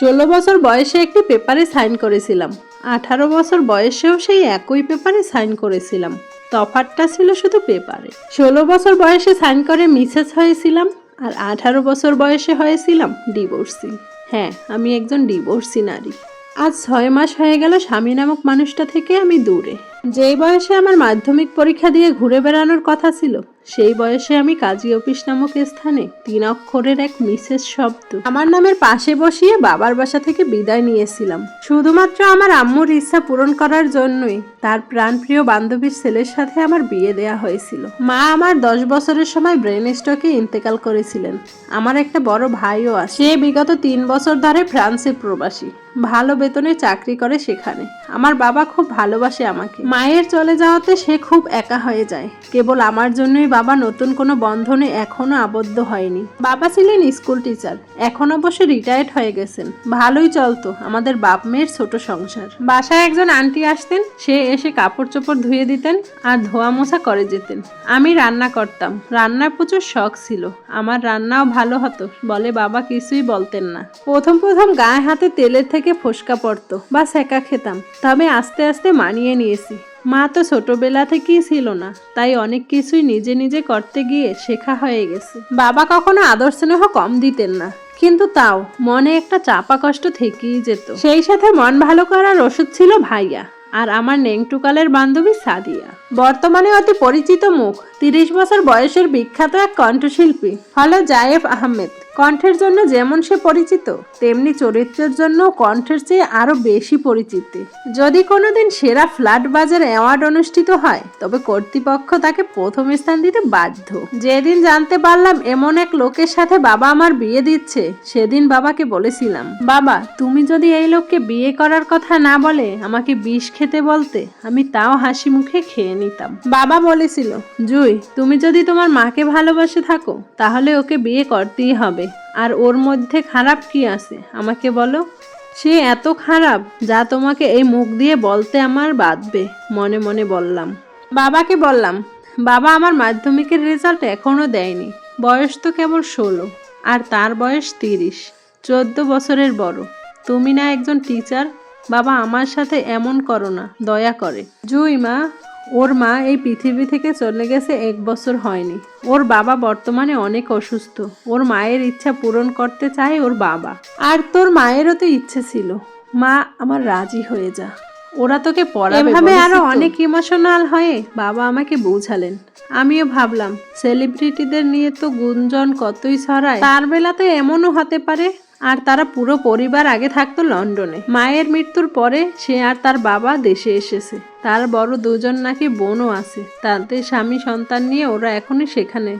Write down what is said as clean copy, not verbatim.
16 বছর বয়সে একটি পেপারে সাইন করেছিলাম। 18 বছর বয়সেও সেই একই পেপারে সাইন করেছিলাম। তফাৎটা ছিল শুধু পেপারে। 16 বছর বয়সে সাইন করে মিসেস হয়েছিলাম, আর 18 বছর বয়সে হয়েছিলাম ডিভোর্সি। হ্যাঁ, আমি একজন ডিভোর্সি নারী। আজ 6 মাস হয়ে গেল স্বামী নামক মানুষটা থেকে আমি দূরে। যেই বয়সে আমার মাধ্যমিক পরীক্ষা দিয়ে ঘুরে বেড়ানোর কথা ছিল, সেই বয়সে আমি কাজী অফিস নামক স্থানে 3 অক্ষরের এক মিসেস শব্দ আমার নামের পাশে বসিয়ে বাবার বাসা থেকে বিদায় নিয়েছিলাম, শুধুমাত্র আমার আম্মুর ইচ্ছা পূরণ করার জন্যই। তার প্রাণপ্রিয় বান্ধবীর ছেলের সাথে আমার বিয়ে দেয়া হয়েছিল। মা আমার 10 বছরের সময় ব্রেন স্ট্রোকে ইন্তেকাল করেছিলেন। আমার একটা বড় ভাইও আছে, সে বিগত 3 বছর ধরে ফ্রান্সে প্রবাসী, ভালো বেতনে চাকরি করে সেখানে। আমার বাবা খুব ভালোবাসে আমাকে। মায়ের চলে যাওয়াতে সে খুব একা হয়ে যায়। কেবল আমার জন্যই বাবা নতুন কোনো বন্ধনে এখনো আবদ্ধ হয়নি। বাবা ছিলেন স্কুল টিচার, এখন অবশ্য রিটায়ার্ড হয়ে গেছেন। ভালোই চলতো আমাদের বাপ মেয়ের ছোট সংসার। বাসায় একজন আন্টি আসতেন, সে এসে কাপড় চোপড় ধুয়ে দিতেন আর ধোয়া মোছা করে যেতেন। আমি রান্না করতাম, রান্নার প্রচুর শখ ছিল। আমার রান্নাও ভালো হতো বলে বাবা কিছুই বলতেন না। প্রথম গায়ে হাতে তেলের থেকে ফোসকা পড়তো বা সেকা খেতাম, তবে আস্তে আস্তে মানিয়ে নিয়েছি। মা তো ছোটবেলা থেকেই ছিল না, তাই অনেক কিছুই নিজে নিজে করতে গিয়ে শেখা হয়ে গেছে। বাবা কখনো আদর স্নেহ কম দিতেন না, কিন্তু তাও মনে একটা চাপা কষ্ট থেকেই যেত। সেই সাথে মন ভালো করার ওষুধ ছিল ভাইয়া আর আমার নেংটুকালের বান্ধবী সাদিয়া, বর্তমানে অতি পরিচিত মুখ। 30 বছর বয়সের বিখ্যাত এক কণ্ঠশিল্পী হলো জায়েব আহমেদ। কণ্ঠের জন্য যেমন সে পরিচিত, তেমনি চরিত্রের জন্য কণ্ঠের চেয়ে আরো বেশি পরিচিতি। যদি কোনোদিন সেরা ফ্ল্যাট বাজার অ্যাওয়ার্ড অনুষ্ঠিত হয়, তবে কর্তৃপক্ষ তাকে প্রথম স্থান দিতে বাধ্য। যেদিন জানতে পারলাম এমন এক লোকের সাথে বাবা আমার বিয়ে দিচ্ছে, সেদিন বাবাকে বলেছিলাম, বাবা তুমি যদি এই লোককে বিয়ে করার কথা না বলে আমাকে বিষ খেতে বলতে, আমি তাও হাসি মুখে খেয়ে নিতাম। বাবা বলেছিল, জুই তুমি যদি তোমার মাকে ভালোবাসে থাকো, তাহলে ওকে বিয়ে করতেই হবে। আর ওর মধ্যে খারাপ কি আছে আমাকে বলো? সে এত খারাপ যা তোমাকে এই মুখ দিয়ে বলতে আমার বাধবে। মনে মনে বললাম। বাবাকে বললাম, বাবা আমার মাধ্যমিকের রেজাল্ট এখনো দেয়নি, বয়স তো কেবল 16 আর তার বয়স 30, 14 বছরের বড়। তুমি না একজন টিচার, বাবা আমার সাথে এমন করো না দয়া করে। জুই মা, ওর মা এই পৃথিবী থেকে চলে গেছে 1 বছর হয়নি। ওর বাবা বর্তমানে অনেক অসুস্থ। ওর মায়ের ইচ্ছা পূরণ করতে চায় ওর বাবা। আর তোর মায়েরও তো ইচ্ছে ছিল। মা আমার রাজি হয়ে যা, ওরা তোকে পড়াবে। এভাবে আরো অনেক ইমোশনাল হয়ে বাবা আমাকে বোঝালেন। আমিও ভাবলাম, সেলিব্রিটিদের নিয়ে তো গুঞ্জন কতই ছড়ায়, তার বেলাতে এমনও হতে পারে। আর তারা পুরো পরিবার আগে থাকতো লন্ডনে। মায়ের মৃত্যুর পরে সে আর তার বাবা দেশে এসেছে। তার বড় 2 জন নাকি বোনও আছে, তাদের স্বামী সন্তান নিয়ে ওরা এখনই সেখানে।